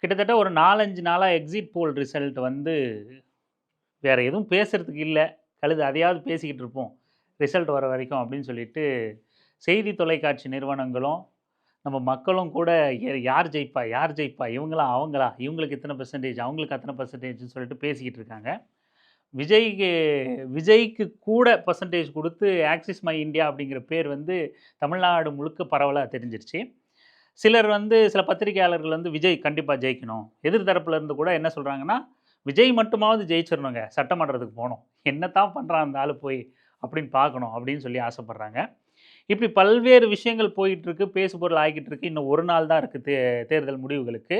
கிட்டத்தட்ட ஒரு 4, 5 நாளா எக்ஸிட் போல் ரிசல்ட் வந்து வேற எதுவும் பேசுறதுக்கு இல்ல. கழுது அதையாவது பேசிக்கிட்டு இருப்போம். ரிசல்ட் வர வரைக்கும் அப்படின்னு சொல்லிட்டு, செய்தி தொலைக்காட்சி நிறுவனங்களும், நம்ம மக்களும் கூட யார் ஜெயிப்பா? யார் ஜெயிப்பா? இவங்களா? அவங்களா? இவங்களுக்கு இத்தன பெர்சென்டேஜ், அவங்களுக்கு அத்தன பெர்சென்டேஜ்ன்னு சொல்லிட்டு பேசிக்கிட்டு இருக்காங்க. விஜய்க்கு விஜய்க்கு கூட பெர்சென்டேஜ் குடுத்து ஆக்சிஸ் மை இந்தியா அப்படிங்கிற பேர் வந்து தமிழ்நாடு முழுக்க பரவலா தெரிஞ்சிருச்சு. சிலர் வந்து சில பத்திரிகையாளர்கள் வந்து விஜய் கண்டிப்பா ஜெயிக்கணும். எதிர் தரப்புல இருந்து கூட என்ன சொல்றாங்கன்னா, விஜய் மட்டுமாவது ஜெயிச்சிரணுங்க. சட்டமன்றத்துக்கு போணும். என்னத்தான் பண்றான் அந்த ஆளு போய் அப்படின்னு பார்க்கணும் அப்படின்னு சொல்லி ஆசைப்படுறாங்க. இப்படி பல்வேறு விஷயங்கள் போயிட்டு இருக்கு. பேசுபொருள் ஆகிட்டு இருக்கு. இன்னும் ஒரு நாள் தான் இருக்கு தேர்தல் முடிவுகளுக்கு.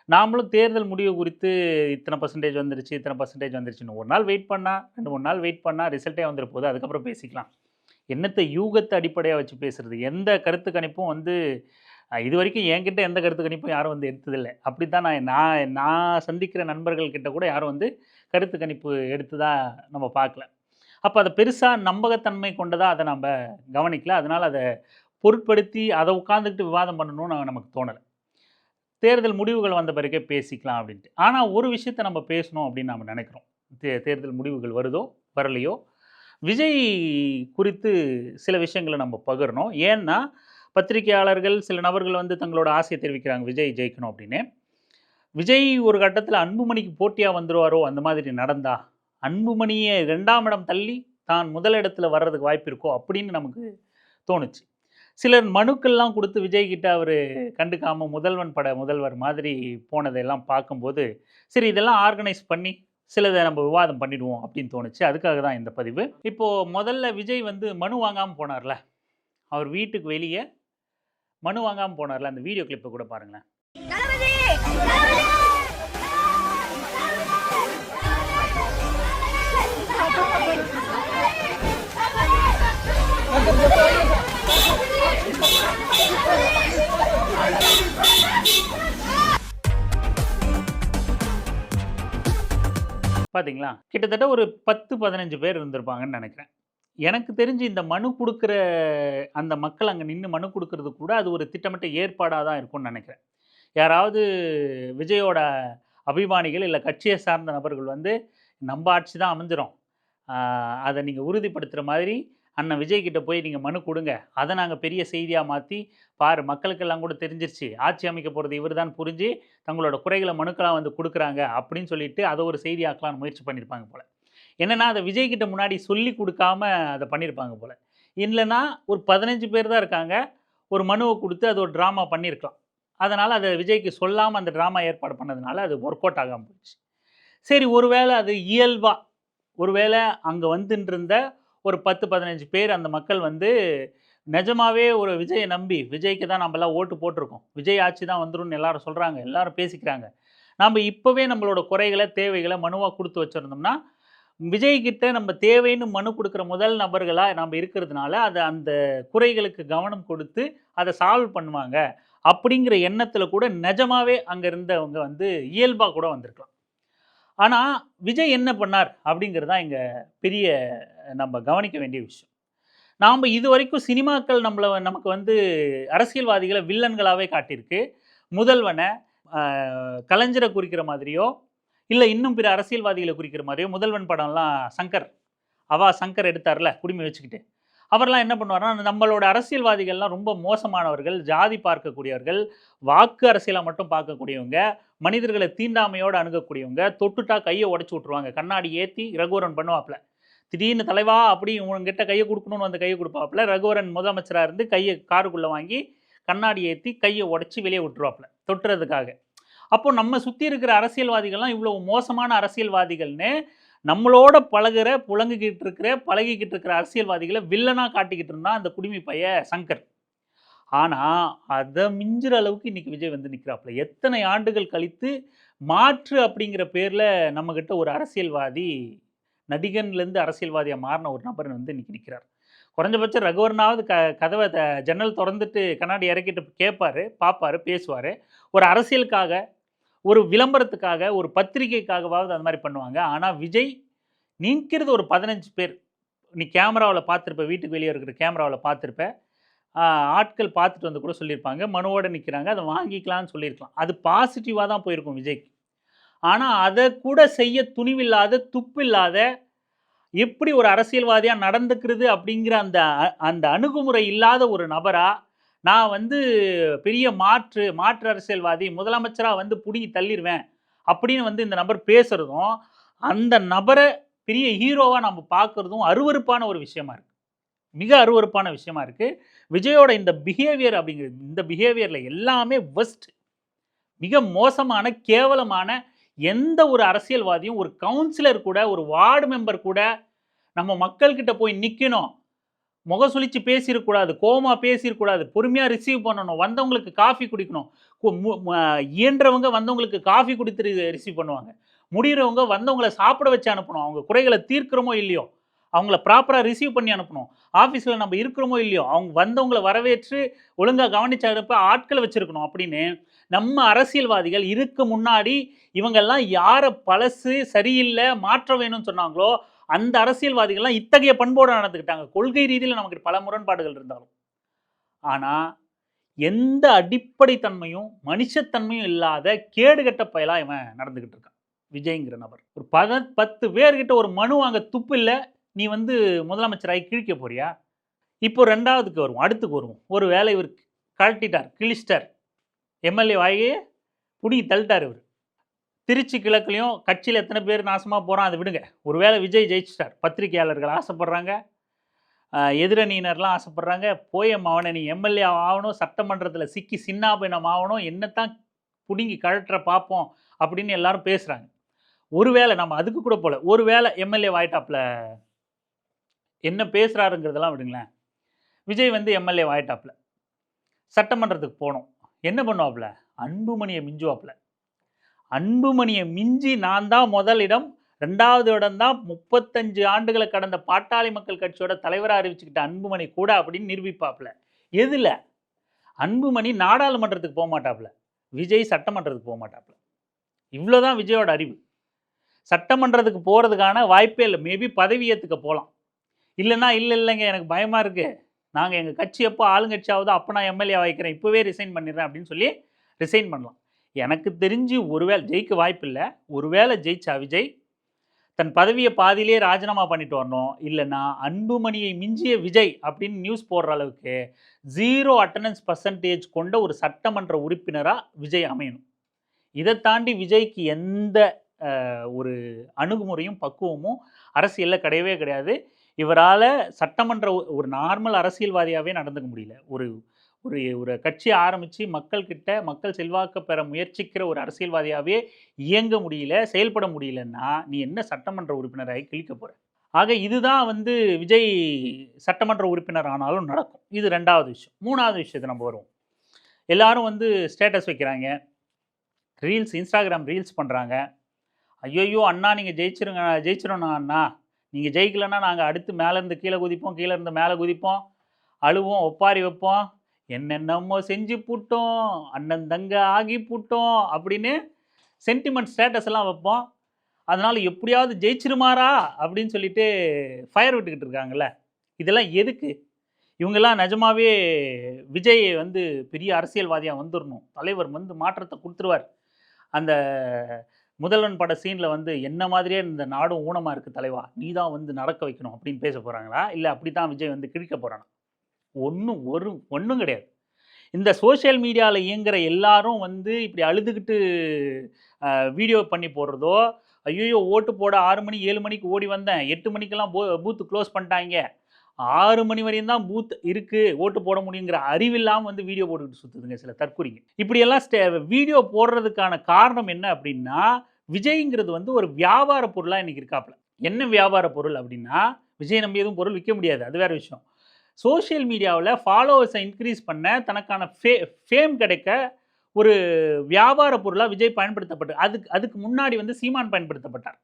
நாமளும் தேர்தல் முடிவு குறித்து இத்தனை பெர்சென்டேஜ் வந்துருச்சு, இத்தனை பெர்சென்டேஜ் வந்துருச்சுன்னு ஒரு நாள் வெயிட் பண்ணா, 2, 3 நாள் வெயிட் பண்ணா ரிசல்ட்டே வந்துற போகுது. அதுக்கப்புறம் பேசிக்கலாம். என்னத்த யூகத்த அடிப்படையா வச்சு பேசுறது? எந்த கருத்து கணிப்பும் வந்து இதுவரைக்கும் என்கிட்ட எந்த கருத்து கணிப்பும் யாரும் வந்து எடுத்ததில்ல. அப்படித்தான் நான் நான் நான் சந்திக்கிற நண்பர்கள் கிட்ட கூட யாரும் வந்து கருத்து கணிப்பு எடுத்ததா நம்ம பார்க்கல. அப்ப அத பெருசா நம்பகத்தன்மை கொண்டதா அத நம்ப கவனிக்கல. அதனால அத பொருட்படுத்தி அத உட்கார்ந்துகிட்டு விவாதம் பண்ணணும்னு நமக்கு தோணல. தேர்தல் முடிவுகள் வந்த பிறகே பேசிக்கலாம் அப்படின்ட்டு. ஆனா ஒரு விஷயத்த நம்ம பேசணும் அப்படின்னு நாம நினைக்கிறோம். தேர்தல் முடிவுகள் வருதோ, வரலையோ, விஜய் குறித்து சில விஷயங்கள நம்ம பகிரணும். ஏன்னா, பத்திரிகையாளர்கள் சில நபர்கள் வந்து தங்களோட ஆசைய தெரிவிக்கிறாங்க, விஜய் ஜெயிக்கணும் அப்படின்னு. விஜய் ஒரு கட்டத்தில அன்புமணிக்கு போட்டியா வந்துருவாரோ, அந்த மாதிரி நடந்தா, அன்புமணிய 2ஆம் இடம் தள்ளி தான் முதல் இடத்துல வர்றதுக்கு வாய்ப்பு இருக்கோ அப்படின்னு நமக்கு தோணுச்சு. சிலர் மனுக்கள்லாம் குடுத்து விஜய் கிட்ட அவரு கண்டுக்காம முதல்வன் பட முதல்வர் மாதிரி போனதெல்லாம் பார்க்கும்போது, சரி இதெல்லாம் ஆர்கனைஸ் பண்ணி சிலத நம்ம விவாதம் பண்ணிடுவோம் அப்படின்னு தோணுச்சு. அதுக்காக தான் இந்த பதிவு. இப்போ முதல்ல விஜய் வந்து மனு வாங்காம போனார்ல, அவர் வீட்டுக்கு வெளிய மனு வாங்காம போனார்ல, அந்த வீடியோ கிளிப்ப கூட பாருங்களேன். பார்த்தீங்களா? கிட்டத்தட்ட ஒரு 10, 15 பேர் இருந்திருப்பாங்கன்னு நெனைக்கிறேன். எனக்கு தெரிஞ்சு இந்த மனு குடுக்குற அந்த மக்கள் அங்க நின்னு மனு குடுக்குறது கூட அது ஒரு திட்டமிட்ட ஏற்பாடா தான் இருக்கும்னு நெனைக்கிறேன். யாராவது விஜயோட அபிமானிகள் இல்ல கட்சிய சார்ந்த நபர்கள் வந்து, "நம்ப ஆட்சி தான் அமைஞ்சிரும். ஆ அத நீங்க உறுதிப்படுத்துற மாதிரி அண்ணன் விஜய் கிட்ட போய் நீங்க மனு குடுங்க. அத நாங்க பெரிய செய்தியா மாத்தி, பாரு மக்களுக்கெல்லாம் கூட தெரிஞ்சிருச்சு. ஆட்சி அமைக்க போறது இவரு தான் புரிஞ்சு, தங்களோட குறைகள மனுக்களா வந்து குடுக்குறாங்க." அப்படின்னு சொல்லிட்டு அத ஒரு செய்தியாக்கலாம்னு முயற்சி பண்ணியிருப்பாங்க போல. என்னன்னா, அத விஜய் கிட்ட முன்னாடி சொல்லிக் குடுக்காம அத பண்ணியிருப்பாங்க போல. இல்லன்னா, ஒரு 15 பேர் தான் இருக்காங்க. ஒரு மனுவ குடுத்து அது ஒரு டிராமா பண்ணியிருக்கலாம். அதனால அத விஜய்க்கு சொல்லாம அந்த டிராமா ஏற்பாடு பண்ணதுனால, அது ஒர்க் அவுட் ஆகாம போயிடுச்சு. சரி ஒருவேள அது இயல்பா, ஒருவேள அங்க வந்துன்ருந்த ஒரு 10, 15 பேர் அந்த மக்கள் வந்து நெஜமாவே ஒரு விஜய நம்பி, விஜய்க்கு தான் நம்பலாம் ஓட்டு போட்டுருக்கோம். விஜய் ஆட்சி தான் வந்துரும்னு எல்லாரும் சொல்றாங்க. எல்லாரும் பேசிக்கிறாங்க. நாம இப்பவே நம்மளோட குறைகள, தேவைகள மனுவா குடுத்து வச்சிருந்தோம்னா, விஜய் கிட்ட நம்ம தேவைன்னு மனு குடுக்குற முதல் நபர்களா நாம இருக்கிறதுனால, அத அந்த குறைகளுக்கு கவனம் கொடுத்து, அத சால்வ் பண்ணுவாங்க. அப்படிங்கிற எண்ணத்துல கூட நெஜமாவே அங்க இருந்தவங்க வந்து இயல்பா கூட வந்திருக்கலாம். ஆனா, விஜய் என்ன பண்ணார்? அப்படிங்கிறது தான் இங்க பெரிய நம்ம கவனிக்க வேண்டிய விஷயம். நாம இதுவரைக்கும் சினிமாக்கள் நமக்கு வந்து அரசியல்வாதிகள வில்லன்களாவே காட்டியிருக்கு. முதல்வன அ கலைஞர குறிக்கிற மாதிரியோ, இல்ல இன்னும் பிற அரசியல்வாதிகள குறிக்கிற மாரியோ, முதல்வன் படம்லாம் சங்கர், சங்கர் எடுத்தார்ல குடுமி வச்சுக்கிட்டு. அவர்லாம் என்ன பண்ணுவார்னா, நம்மளோட அரசியல்வாதிகள்லாம் ரொம்ப மோசமானவர்கள், ஜாதி பார்க்கக்கூடியவர்கள், வாக்கு அரசியலா மட்டும் பார்க்கக்கூடியவங்க, மனிதர்கள தீண்டாமையோட அணுகக்கூடியவங்க, தொட்டுட்டா கைய உடைச்சு விட்டுருவாங்க. கண்ணாடி ஏத்தி ரகுவரன் பண்ணுவாப்ல. திடீர்னு தலைவா அப்படி உன்கிட்ட கைய குடுக்கணும்னு வந்து கைய குடுப்பாப்ல. ரகுவரன் முதலமைச்சரா இருந்து கைய காருக்குள்ள வாங்கி கண்ணாடி ஏத்தி கைய உடைச்சு வெளிய விட்டுருவாப்ல, தொட்டுறதுக்காக. அப்போ நம்ம சுத்தி இருக்கிற அரசியல்வாதிகள்லாம் இவ்வளவு மோசமான அரசியல்வாதிகள்னு நம்மளோட பழகுற, புழங்கிக்கிட்டு இருக்கிற, பழகிக்கிட்டு இருக்கிற அரசியல்வாதிகள வில்லனா காட்டிக்கிட்டு இருந்தான் அந்த குடுமி பைய சங்கர். ஆனா, அத மிஞ்சுற அளவுக்கு இன்னைக்கு விஜய் வந்து நிக்கிறாப்ல. எத்தனை ஆண்டுகள் கழித்து மாற்று அப்படிங்கிற பேர்ல நம்மகிட்ட ஒரு அரசியல்வாதி, நடிகன்லேருந்து அரசியல்வாதியா மாறுன ஒரு நபர் வந்து இன்னைக்கு நிக்கிறார். குறைஞ்சபட்சம் ரகுவரனாவது கதவ ஜன்னல் தொறந்துட்டு கண்ணாடி இறக்கிட்டு கேட்பாரு, பார்ப்பாரு, பேசுவாரு. ஒரு அரசியலுக்காக, ஒரு விளம்பரத்துக்காக, ஒரு பத்திரிக்கைக்காகவாவது அந்த மாரி பண்ணுவாங்க. ஆனா விஜய் நிற்கிறது ஒரு 15 பேர். நீ கேமராவுல பார்த்திருப்ப, வீட்டுக்கு வெளிய இருக்கிற கேமராவுல பார்த்திருப்ப. ஆட்கள் பார்த்துட்டு வந்து கூட சொல்லியிருப்பாங்க. மனுவோட நிற்கிறாங்க, அதை வாங்கிக்கலாம்னு சொல்லியிருக்கலாம். அது பாசிட்டிவாக தான் போயிருக்கும் விஜய்க்கு. ஆனால் அதை கூட செய்ய துணிவில்லாத, துப்பில்லாத, எப்படி ஒரு அரசியல்வாதியா நடந்துக்கிறது அப்படிங்கிற அந்த அணுகுமுறை இல்லாத ஒரு நபரா, நான் வந்து பெரிய மாற்று அரசியல்வாதி, முதலமைச்சரா வந்து புடுங்கி தள்ளிருவேன் அப்படின்னு வந்து இந்த நபர் பேசுறதும், அந்த நபரை பெரிய ஹீரோவா நம்ம பார்க்கறதும் அருவருப்பான ஒரு விஷயமா இருக்கு. மிக அருவருப்பான விஷயமா இருக்கு. விஜயோட இந்த பிஹேவியர் அப்படிங்கிறது, இந்த பிஹேவியர்ல எல்லாமே வொர்ஸ்ட். மிக மோசமான, கேவலமான, எந்த ஒரு அரசியல்வாதியும், ஒரு கவுன்சிலர் கூட, ஒரு வார்டு மெம்பர் கூட நம்ம மக்கள்கிட்ட போய் நிக்கணும். முகசுளிச்சு பேசிறக்கூடாது. கோவமா பேசிறக்கூடாது. பொறுமையா ரிசீவ் பண்ணணும். வந்தவங்களுக்கு காஃபி குடிக்கணும். கு மு ம இயன்றவங்க வந்தவங்களுக்கு காஃபி குடுத்து ரிசீவ் பண்ணுவாங்க. முடியறவங்க வந்தவங்கள சாப்பிட வச்சு அனுப்பணும். அவங்க குறைகள தீர்க்கிறோமோ இல்லையோ, அவங்கள ப்ராப்பரா ரிசீவ் பண்ணி அனுப்பணும். ஆஃபீஸ்ல நம்ம இருக்கிறோமோ இல்லையோ, அவங்க வந்தவங்கள வரவேற்று ஒழுங்கா கவனிச்சு அனுப்ப ஆட்கள வச்சிருக்கணும் அப்படின்னு, நம்ம அரசியல்வாதிகள் இதுக்கு முன்னாடி இவங்கெல்லாம் யார பழசு சரியில்ல, மாற்ற வேணும்னு சொன்னாங்களோ, அந்த அரசியல்வாதிகள்லாம் இத்தகைய பண்போட நடந்துக்கிட்டாங்க. கொள்கை ரீதியில நமக்கு பல முரண்பாடுகள் இருந்தாலும். ஆனா, எந்த அடிப்படை தன்மையும், மனுஷத்தன்மையும் இல்லாத கேடுகெட்ட பயலா இவன் நடந்துகிட்டு இருக்கான். விஜய்ங்கிற நபர். ஒரு 10 பேர்கிட்ட ஒரு மனு வாங்க துப்பு இல்ல. நீ வந்து முதலமைச்சராகி கிழிக்க போறியா? இப்போ 2வதுக்கு வருவோம். அடுத்துக்கு வருவோம். ஒரு வேளை இவரு கழட்டிட்டார், கிழிச்சிட்டார். எம்எல்ஏ ஆகி புடுங்கி தள்ளிட்டார் இவரு. திருச்சி கிழக்குலயும் கட்சியில எத்தனை பேர் நாசமா போறான் அதை விடுங்க. ஒருவேளை விஜய் ஜெயிச்சிட்டார். பத்திரிகையாளர்கள் ஆசைப்படுறாங்க. எதிரணியினர்லாம் ஆசைப்படுறாங்க. போயேன் மவனே நீ எம்எல்ஏ ஆகணும், சட்டமன்றத்தில் சிக்கி சின்னாபின்னம் ஆகணும், என்னத்தான் புடுங்கி கழற்ற பார்ப்போம் அப்படின்னு எல்லாரும் பேசுறாங்க. ஒருவேளை நம்ம அதுக்கு கூட போல. ஒருவேளை எம்எல்ஏ ஆயிட்டாப்ல, என்ன பேசுறாருங்கிறதெல்லாம் விடுங்களேன். விஜய் வந்து எம்எல்ஏ ஆயிட்டாப்ல. சட்டமன்றத்துக்கு போனோம். என்ன பண்ணுவாப்ல? அன்புமணியை மிஞ்சுவாப்ல. அன்புமணியை மிஞ்சி நான் தான் முதலிடம், 2வது இடம் தான் 35 ஆண்டுகளை கடந்த பாட்டாளி மக்கள் கட்சியோட தலைவராக அறிவிச்சுக்கிட்ட அன்புமணி கூட அப்படின்னு நிரூபிப்பாப்ல. எதுல? அன்புமணி நாடாளுமன்றத்துக்கு போக மாட்டாப்ல. விஜய் சட்டமன்றத்துக்கு போக மாட்டாப்ல. இவ்வளோதான் விஜயோட அறிவு. சட்டமன்றத்துக்கு போகிறதுக்கான வாய்ப்பே இல்லை. மேபி பதவி ஏற்றுக்க போகலாம். இல்லைன்னா இல்லைங்க எனக்கு பயமாக இருக்குது, நாங்கள் எங்கள் கட்சி எப்போ ஆளுங்கட்சி ஆகுதோ அப்போ நான் எம்எல்ஏ வைக்கிறேன், இப்போவே ரிசைன் பண்ணிடுறேன் அப்படின்னு சொல்லி ரிசைன் பண்ணலாம். எனக்கு தெரிஞ்சு ஒருவேளை ஜெயிக்க வாய்ப்பு இல்லை. ஒருவேளை ஜெயிச்சா விஜய் தன் பதவியை பாதியிலே ராஜினாமா பண்ணிட்டு வரணும். இல்லைன்னா அன்புமணியை மிஞ்சிய விஜய் அப்படின்னு நியூஸ் போடுற அளவுக்கு 0 அட்டண்டன்ஸ் பர்சன்டேஜ் கொண்ட ஒரு சட்டமன்ற உறுப்பினராக விஜய் அமையணும். இதை தாண்டி விஜய்க்கு எந்த ஒரு அணுகுமுறையும் பக்குவமும் அரசியலில் கிடையவே கிடையாது. இவரால் சட்டமன்ற ஒரு நார்மல் அரசியல்வாதியாகவே நடந்துக்க முடியல. ஒரு ஒரு ஒரு கட்சி ஆரம்பித்து மக்கள்கிட்ட மக்கள் செல்வாக்க பெற முயற்சிக்கிற ஒரு அரசியல்வாதியாகவே இயங்க முடியல, செயல்பட முடியலன்னா நீ என்ன சட்டமன்ற உறுப்பினராகி கிழிக்க போகிற? ஆக இதுதான் வந்து விஜய் சட்டமன்ற உறுப்பினர் ஆனாலும் நடக்கும். இது 2வது விஷயம். 3வது விஷயத்தை நம்ம வருவோம். எல்லாரும் வந்து ஸ்டேட்டஸ் வைக்கிறாங்க, ரீல்ஸ், இன்ஸ்டாகிராம் ரீல்ஸ் பண்ணுறாங்க. ஐயோ அண்ணா நீங்கள் ஜெயிச்சிடணும் அண்ணா, நீங்கள் ஜெயிக்கலைன்னா நாங்கள் அடுத்து மேலேருந்து கீழே குதிப்போம், கீழே இருந்து மேலே குதிப்போம், அழுவோம், ஒப்பாரி வைப்போம், என்னென்னமோ செஞ்சு போட்டோம், அண்ணன் தங்க ஆகி போட்டோம் அப்படின்னு சென்டிமெண்ட் ஸ்டேட்டஸ் எல்லாம் வைப்போம். அதனால் எப்படியாவது ஜெயிச்சிருமாரா அப்படின்னு சொல்லிட்டு ஃபயர் விட்டுக்கிட்டு இருக்காங்கல்ல. இதெல்லாம் எதுக்கு? இவங்கெல்லாம் நிஜமாவே விஜய் வந்து பெரிய அரசியல்வாதியாக வந்துடணும், தலைவர் வந்து மாற்றத்தை கொடுத்துருவார், அந்த முதல்வன் பட சீனில் வந்து என்ன மாதிரியே இந்த நாடும் ஊனமாக இருக்குது தலைவா, நீ தான் வந்து நடக்க வைக்கணும் அப்படின்னு பேச போகிறாங்களா? இல்லை அப்படி தான் விஜய் வந்து கிழிக்க போகிறானா? ஒன்றும் கிடையாது. இந்த சோஷியல் மீடியாவில் இயங்குகிற எல்லாரும் வந்து இப்படி அழுதுகிட்டு வீடியோ பண்ணி போடுறதோ, ஐயோ ஓட்டு போட 6 மணி 7 மணிக்கு ஓடி வந்தேன், 8 மணிக்கெல்லாம் பூத்து க்ளோஸ் பண்ணிட்டாங்க, 6 மணி வரையும் தான் பூத் இருக்குது, ஓட்டு போட முடியுங்கிற அறிவில்லாமல் வந்து வீடியோ போட்டுக்கிட்டு சுற்றுதுங்க சில தற்குறிங்க. இப்படியெல்லாம் வீடியோ போடுறதுக்கான காரணம் என்ன அப்படின்னா, விஜய்ங்கிறது வந்து ஒரு வியாபார பொருளாக இன்றைக்கி இருக்காப்புல. என்ன வியாபார பொருள் அப்படின்னா, விஜய் நம்பி எதுவும் பொருள் விற்க முடியாது, அது வேறு விஷயம். சோஷியல் மீடியாவில் ஃபாலோவர்ஸை இன்க்ரீஸ் பண்ண, தனக்கான ஃபேம் கிடைக்க ஒரு வியாபார பொருளாக விஜய் அதுக்கு முன்னாடி வந்து சீமான் பயன்படுத்தப்பட்டார்.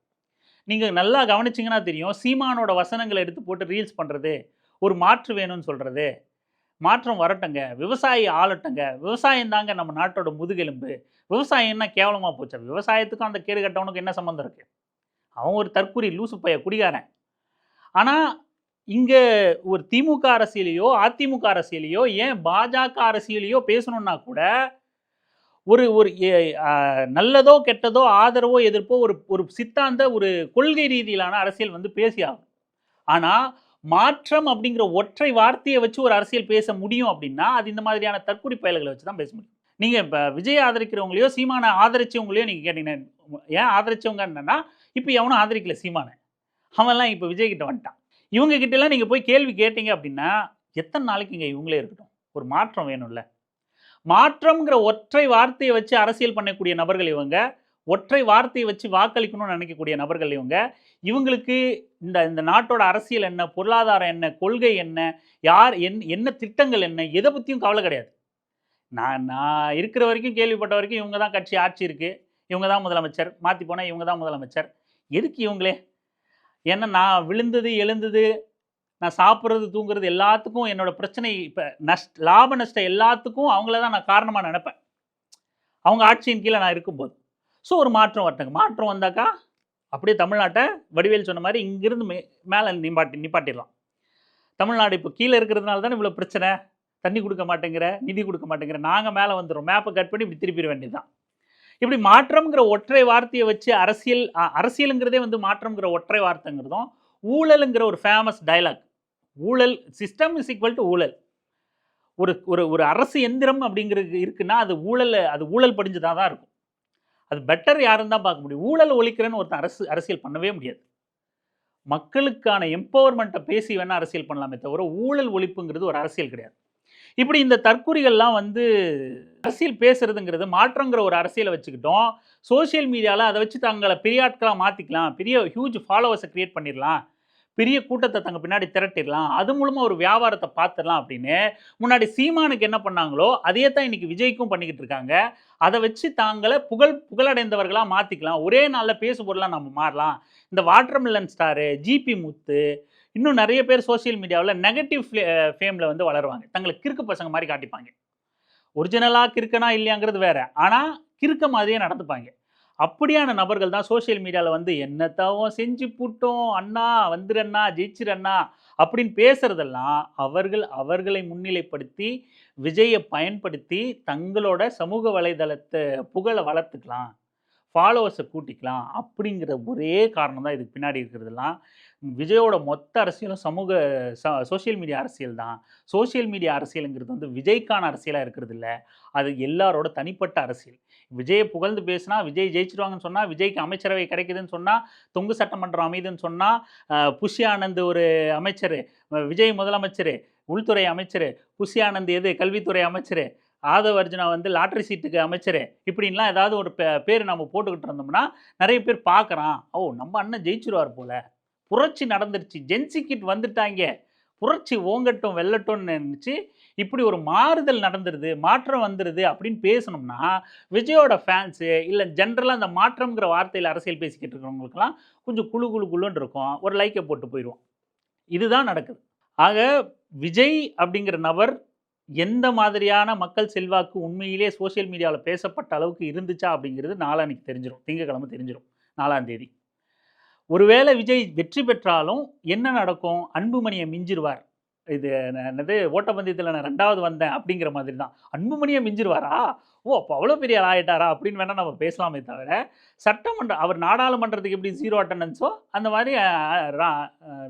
நீங்கள் நல்லா கவனிச்சிங்கன்னா தெரியும், சீமானோட வசனங்களை எடுத்து போட்டு ரீல்ஸ் பண்ணுறது, ஒரு மாற்று வேணும்னு சொல்கிறது, மாற்றம் வரட்டுங்க, விவசாயி ஆளட்டுங்க, விவசாயம் தாங்க நம்ம நாட்டோட முதுகெலும்பு, விவசாயம்னா கேவலமாக போச்சு, விவசாயத்துக்கும் அந்த கேடு கட்டவனுக்கு என்ன சம்மந்தம் இருக்குது? அவன் ஒரு தற்குறி லூசு பைய குடிகாரன். ஆனால் இங்க ஒரு திமுக அரசியலையோ, அதிமுக அரசியலையோ, ஏன் பாஜக அரசியலையோ பேசணும்னா கூட ஒரு ஒரு நல்லதோ, கெட்டதோ, ஆதரவோ, எதிர்ப்போ ஒரு ஒரு சித்தாந்த ஒரு கொள்கை ரீதியிலான அரசியல் வந்து பேசியாகும். ஆனா, மாற்றம் அப்படிங்கிற ஒற்றை வார்த்தைய வச்சு ஒரு அரசியல் பேச முடியும் அப்படின்னா, அது இந்த மாதிரியான தற்குறி பயல்கள வச்சு தான் பேச முடியும். நீங்க இப்ப விஜய் ஆதரிக்கிறவங்களையோ, சீமான ஆதரிச்சவங்களையோ நீங்க கேட்டீங்கன்னா, ஏன் ஆதரிச்சவங்க என்னன்னா, இப்ப எவனும் ஆதரிக்கல சீமான. அவன்லாம் இப்ப விஜய் கிட்ட வந்துட்டான். இவங்க கிட்டலாம் நீங்க போய் கேள்வி கேட்டீங்க அப்படின்னா, எத்தன நாளைக்குங்க இவங்களே இருக்கட்டும்? ஒரு மாற்றம் வேணும்ல. மாற்றம்ங்கிற ஒற்றை வார்த்தைய வச்சு அரசியல் பண்ணக்கூடிய நபர்கள் இவங்க. ஒற்றை வார்த்தைய வச்சு வாக்களிக்கணும்னு நினைக்கக்கூடிய நபர்கள் இவங்க. இவங்களுக்கு இந்த இந்த நாட்டோட அரசியல் என்ன? பொருளாதாரம் என்ன? கொள்கை என்ன? யார் என்ன திட்டங்கள் என்ன? எத பத்தியும் கவல கிடையாது. நான் நான் இருக்கிற வரைக்கும் கேள்விப்பட்ட வரைக்கும் இவங்க தான் கட்சி ஆட்சி இருக்கு. இவங்க தான் முதலமைச்சர். மாத்தி போனா இவங்க தான் முதலமைச்சர். எதுக்கு இவங்களே? ஏன்னா நான் விழுந்தது, எழுந்தது, நான் சாப்பிடுறது, தூங்குறது எல்லாத்துக்கும் என்னோட பிரச்சனை இப்ப லாப நஷ்டம் எல்லாத்துக்கும் அவங்கள தான் நான் காரணமா நெனப்பேன். அவங்க ஆட்சியின் கீழ நான் இருக்கும்போது. ஸோ ஒரு மாற்றம் வரட்டுங்க. மாற்றம் வந்தாக்கா, அப்படியே தமிழ்நாட்ட வடிவேலு சொன்ன மாரி இங்கிருந்து மேல நிப்பாட்டிடலாம். தமிழ்நாடு இப்போ கீழ இருக்கிறதுனால தானே இவ்வளோ பிரச்சனை. தண்ணி குடுக்க மாட்டேங்கிற, நிதி குடுக்க மாட்டேங்கிற. நாங்க மேல வந்துர்றோம். மேப்ப கட் பண்ணி இப்படி திருப்பிற வேண்டியது தான். இப்படி மாற்றம்ங்கிற ஒற்றை வார்த்தைய வச்சு அரசியலுங்கிறதே வந்து மாற்றம்ங்கிற ஒற்றை வார்த்தைங்கிறதும், ஊழலுங்கிற ஒரு ஃபேமஸ் டயலாக். ஊழல் சிஸ்டம் இஸ் ஈக்குவல் டூ ஊழல். ஒரு ஒரு ஒரு அரசு எந்திரம் அப்படிங்கிறது இருக்குன்னா, அது ஊழல் படிஞ்சதா தான் இருக்கும். அது பெட்டர் யாருன்னு தான் பார்க்க முடியும். ஊழல் ஒழிக்கிறேன்னு ஒருத்தன் அரசியல் பண்ணவே முடியாது. மக்களுக்கான எம்பவர்மெண்ட்ட பேசி வேணா அரசியல் பண்ணலாமே தவிர, ஊழல் ஒழிப்புங்கிறது ஒரு அரசியல் கிடையாது. இப்படி இந்த தற்குறிகள்லாம் வந்து அரசியல் பேசுறதுங்கிறது மாற்றங்கிற ஒரு அரசியல வச்சுக்கிட்டோம். சோசியல் மீடியால அத வச்சு தங்கள பெரிய ஆட்களா மாத்திக்கலாம். பெரிய ஹியூஜ் ஃபாலோவர்ஸ கிரியேட் பண்ணிரலாம். பெரிய கூட்டத்த தங்க பின்னாடி திரட்டிடலாம். அது மூலமா ஒரு வியாபாரத்த பார்த்துரலாம் அப்படின்னு, முன்னாடி சீமானுக்கு என்ன பண்ணாங்களோ, அதே தான் இன்னைக்கு விஜய்க்கும் பண்ணிக்கிட்டு இருக்காங்க. அத வச்சு தாங்கள புகழடைந்தவர்களா மாத்திக்கலாம். ஒரே நாள்ல பேசு பொருளா நம்ம மாறலாம். இந்த வாட்டர்மெலன் ஸ்டாரு, ஜிபி முத்து, இன்னும் நெறைய பேர் சோசியல் மீடியாவுல நெகட்டிவ் ஃபேம்ல வந்து வளருவாங்க. தங்கள கிறுக்கு பசங்க மாரி காட்டிப்பாங்க. ஒரிஜினலா கிறுக்கனா இல்லையாங்கிறது வேற. ஆனா, கிறுக்க மாதிரியே நடந்துப்பாங்க. அப்படியான நபர்கள் தான் சோசியல் மீடியால வந்து "என்னத்தவம் செஞ்சு புட்டோம், அண்ணா வந்துரு அண்ணா, ஜெயிச்சிரு அண்ணா" அப்படின்னு பேசுறதெல்லாம் அவர்களை முன்னிலைப்படுத்தி, விஜய பயன்படுத்தி தங்களோட சமூக வலைதளத்த புகழ வளர்த்துக்கலாம். ஃபாலோவர்ஸ கூட்டிக்கலாம். அப்படிங்கிற ஒரே காரணம் தான் இதுக்கு பின்னாடி இருக்கிறதெல்லாம். விஜயோட மொத்த அரசியலும் சோசியல் மீடியா அரசியல் தான். சோசியல் மீடியா அரசியலுங்கிறது வந்து விஜய்க்கான அரசியலா இருக்கிறதில்ல. அது எல்லாரோட தனிப்பட்ட அரசியல். விஜய புகழ்ந்து பேசினா, விஜய் ஜெயிச்சுருவாங்கன்னு சொன்னா, விஜய்க்கு அமைச்சரவை கிடைக்குதுன்னு சொன்னா, தொங்கு சட்டமன்றம் அமையுதுன்னு சொன்னா, புஷி ஆனந்த் ஒரு அமைச்சரு, விஜய் முதலமைச்சரு, உள்துறை அமைச்சரு, புஷி ஆனந்த் கல்வித்துறை அமைச்சரு, ஆதவ் அர்ஜுனா வந்து லாட்டரி சீட்டுக்கு அமைச்சரு, இப்படின்லாம் ஏதாவது ஒரு பேர் நம்ம போட்டுக்கிட்டு இருந்தோம்னா, நெறைய பேர் பார்க்குறான். ஓ! நம்ம அண்ணன் ஜெயிச்சுருவார் போல. புரட்சி நடந்துருச்சு. ஜென்சி கிட் வந்துட்டாய்ங்க. புரட்சி ஓங்கட்டும், வெல்லட்டும்னு நெனச்சு, இப்படி ஒரு மாறுதல் நடந்துருது, மாற்றம் வந்துருது அப்படின்னு பேசணும்னா, விஜயோட ஃபேன்ஸு இல்ல ஜென்ரலா இந்த மாற்றம்ங்கிற வார்த்தையில அரசியல் பேசிக்கிட்டு இருக்கிறவங்களுக்கெல்லாம் கொஞ்சம் குளு குளு குளுன்னு இருக்கும். ஒரு லைக்க போட்டு போயிருவோம். இதுதான் நடக்குது. ஆக விஜய் அப்படிங்கிற நபர் எந்த மாதிரியான மக்கள் செல்வாக்கு உண்மையிலே சோசியல் மீடியால பேசப்பட்ட அளவுக்கு இருந்துச்சா அப்படிங்கிறது நாளான்னைக்கு தெரிஞ்சிரும். திங்கட்கிழமை தெரிஞ்சிரும். 4ஆம் தேதி. ஒருவேளை விஜய் வெற்றி பெற்றாலும் என்ன நடக்கும்? அன்புமணிய மிஞ்சிருவார். இது என்னது ஓட்டப்பந்தயத்தில நான் 2வது வந்தேன் அப்படிங்கிற மாதிரி தான். அன்புமணிய மிஞ்சிருவாரா? ஓ! அப்ப அவ்வளோ பெரிய ஆள் ஆயிட்டாரா? அப்படின்னு வேணா நம்ம பேசலாமே தவிர, அவர் நாடாளுமன்றத்துக்கு எப்படி 0 அட்டெண்டன்ஸோ, அந்த மாரி அ ரா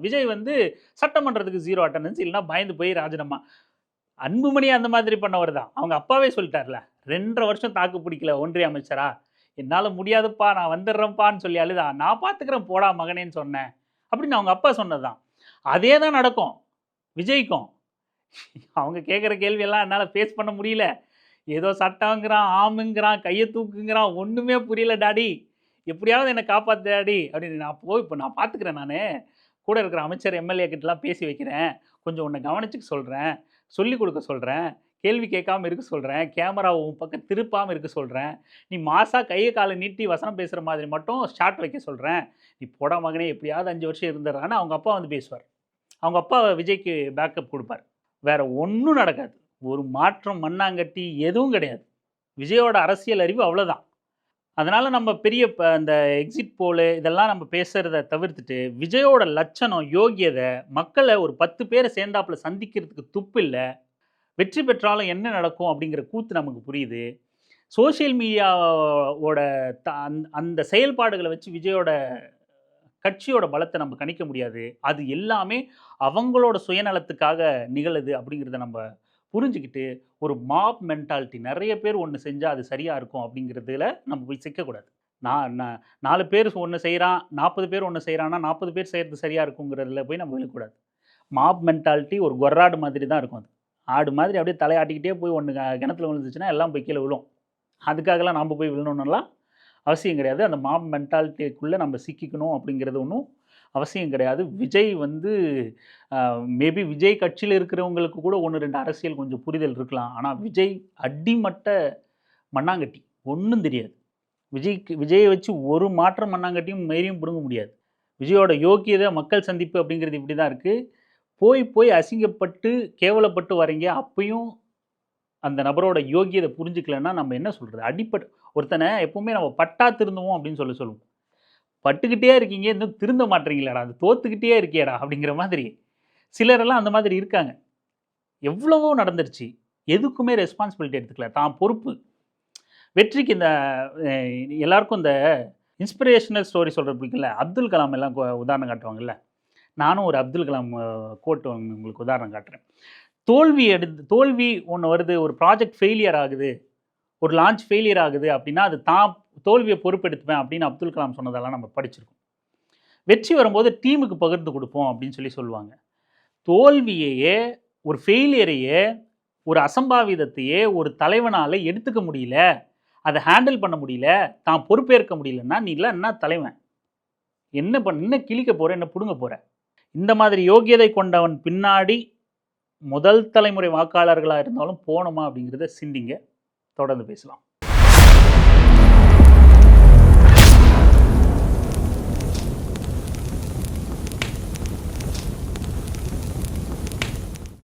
விஜய் வந்து சட்டமன்றத்துக்கு 0 அட்டெண்டன்ஸ் இல்லன்னா பயந்து போய் ராஜினாமா. அன்புமணி அந்த மாதிரி பண்ணவர் தான். அவங்க அப்பாவே சொல்லிட்டார்ல. 2 1/2 வருஷம் தாக்கு பிடிக்கல ஒன்றிய அமைச்சரா. என்னால முடியாதுப்பா நான் வந்துடுறேன்ப்பான்னு சொல்லி அழுதா. நான் பார்த்துக்கிறேன் போடா மகனேன்னு சொன்னேன். அப்படின்னு அவங்க அப்பா சொன்னது தான். அதே தான் நடக்கும் விஜய்க்கும். அவங்க கேட்குற கேள்வியெல்லாம் என்னால ஃபேஸ் பண்ண முடியல. ஏதோ சட்டங்கிறான், ஆமுங்கிறான், கைய தூக்குங்கிறான். ஒண்ணுமே புரியல டாடி. எப்படியாவது என்ன காப்பாத்து டாடி அப்படின்னு இப்ப நான் பார்த்துக்கிறேன் நானு. கூட இருக்கிற அமைச்சர், எம்எல்ஏ கிட்டலாம் பேசி வைக்கிறேன். கொஞ்சம் உன்ன கவனிச்சுக்க சொல்றேன். சொல்லிக் குடுக்க சொல்றேன். கேள்வி கேட்காம இருக்க சொல்றேன். கேமராவ உன் பக்கம் திருப்பாம இருக்க சொல்றேன். நீ மாஸா கைய கால நீட்டி வசனம் பேசுற மாதிரி மட்டும் ஷாட் வைக்க சொல்றேன். நீ போடா மகனே எப்படியாவது 5 வருஷம் இருந்துடுறான்னு அவங்க அப்பா வந்து பேசுவார். அவங்க அப்பா விஜய்க்கு பேக்கப் குடுப்பார். வேற ஒண்ணும் நடக்காது. ஒரு மாற்றம், மண்ணாங்கட்டி எதுவும் கிடையாது. விஜயோட அரசியல் அறிவு அவ்வளோதான். அதனால நம்ம பெரிய அந்த எக்ஸிட் போலு இதெல்லாம் நம்ம பேசுறத தவிர்த்துட்டு, விஜயோட லட்சணம், யோகியத மக்கள ஒரு 10 பேர சேர்ந்தாப்புல சந்திக்கிறதுக்கு துப்பு இல்ல. வெற்றி பெற்றாலும் என்ன நடக்கும் அப்படிங்கிற கூத்து நமக்கு புரியுது. சோசியல் மீடியாவோட அந்த செயல்பாடுகள வச்சு விஜயோட கட்சியோட பலத்த நம்ம கணிக்க முடியாது. அது எல்லாமே அவங்களோட சுயநலத்துக்காக நிகழுது அப்படிங்கிறத நம்ம புரிஞ்சுக்கிட்டு, ஒரு மாப் மென்டாலிட்டி நெறைய பேர் ஒண்ணு செஞ்சா அது சரியா இருக்கும் அப்படிங்கிறதுல நம்ம போய் சிக்கக்கூடாது. நான் நான் 4 பேர் ஒண்ணு செய்றான், 40 பேர் ஒண்ணு செய்றான்னா, 40 பேர் செய்றது சரியா இருக்குங்கிறதுல போய் நம்ம விழக்கூடாது. மாப் மென்டாலிட்டி ஒரு கொர்ராடு மாதிரி தான் இருக்கும் அது. ஆடு மாதிரி அப்படியே தலையாட்டிக்கிட்டே போய் ஒண்ணு கிணத்துல விழுந்துச்சுன்னா, எல்லாம் போய் கீழ விழும். அதுக்காகலாம் நாம போய் விழணும்னுலாம் அவசியம் கிடையாது. அந்த மாப் மென்டாலிட்டிக்குள்ள நம்ம சிக்கிக்கணும் அப்படிங்கிறது ஒண்ணும் அவசியம் கிடையாது. விஜய் வந்து மேபி விஜய் கட்சியில இருக்கிறவங்களுக்கு கூட 1, 2 அரசியல் கொஞ்சம் புரிதல் இருக்கலாம். ஆனா விஜய் அடிமட்ட மண்ணாங்கட்டி. ஒண்ணும் தெரியாது. விஜய வச்சு ஒரு மாற்றம் மண்ணாங்கட்டியும் மயிரையும் பிடுங்க முடியாது. விஜயோட யோக்கியத மக்கள் சந்திப்பு அப்படிங்கிறது இப்படி தான் இருக்கு. போய் போய் அசிங்கப்பட்டு, கேவலப்பட்டு வரீங்க. அப்பயும் அந்த நபரோட யோகியத புரிஞ்சுக்கலன்னா, நம்ம என்ன சொல்றது? ஒருத்தன எப்பவுமே நம்ம பட்டா திருந்துவோம் அப்படின்னு சொல்லுவோம். பட்டுக்கிட்டே இருக்கீங்க, இன்னும் திருந்த மாட்றீங்களேடா! அது தோத்துக்கிட்டே இருக்கியேடா! அப்படிங்கிற மாதிரி. சிலரெல்லாம் அந்த மாதிரி இருக்காங்க. எவ்வளவோ நடந்துருச்சு. எதுக்குமே ரெஸ்பான்சிபிலிட்டி எடுத்துக்கல. தான் பொறுப்பு. வெற்றிக்கு இந்த எல்லாருக்கும் இந்த இன்ஸ்பிரேஷனல் ஸ்டோரி சொல்றது பிடிக்கும்ல. அப்துல் கலாம் எல்லாம் உதாரணம் காட்டுவாங்கல்ல. நானும் ஒரு அப்துல் கலாம் கோட் உங்களுக்கு உதாரணம் காட்டுறேன். தோல்வி ஒண்ணு வருது. ஒரு ப்ராஜெக்ட் ஃபெயிலியர் ஆகுது. ஒரு லான்ச் ஃபெயிலியர் ஆகுது அப்படின்னா, அது தான் தோல்விய பொறுப்பெடுத்துப்பேன் அப்படின்னு அப்துல் கலாம் சொன்னதெல்லாம் நம்ம படிச்சிருக்கோம். வெற்றி வரும்போது டீமுக்கு பகிர்ந்து குடுப்போம் அப்படின்னு சொல்லுவாங்க. தோல்வியையே, ஒரு ஃபெயிலியரையே, ஒரு அசம்பாவிதத்தையே ஒரு தலைவனால எடுத்துக்க முடியல. அத ஹேண்டில் பண்ண முடியல. தான் பொறுப்பேற்க முடியலன்னா, நீலாம் என்ன தலைவன்? என்ன கிழிக்க போற? என்ன புடுங்க போற? இந்த மாதிரி யோகியதை கொண்டவன் பின்னாடி முதல் தலைமுறை வாக்காளர்களா இருந்தாலும் போணுமா அப்படிங்கிறத சிந்திங்க. தொடர்ந்து பேசலாம்.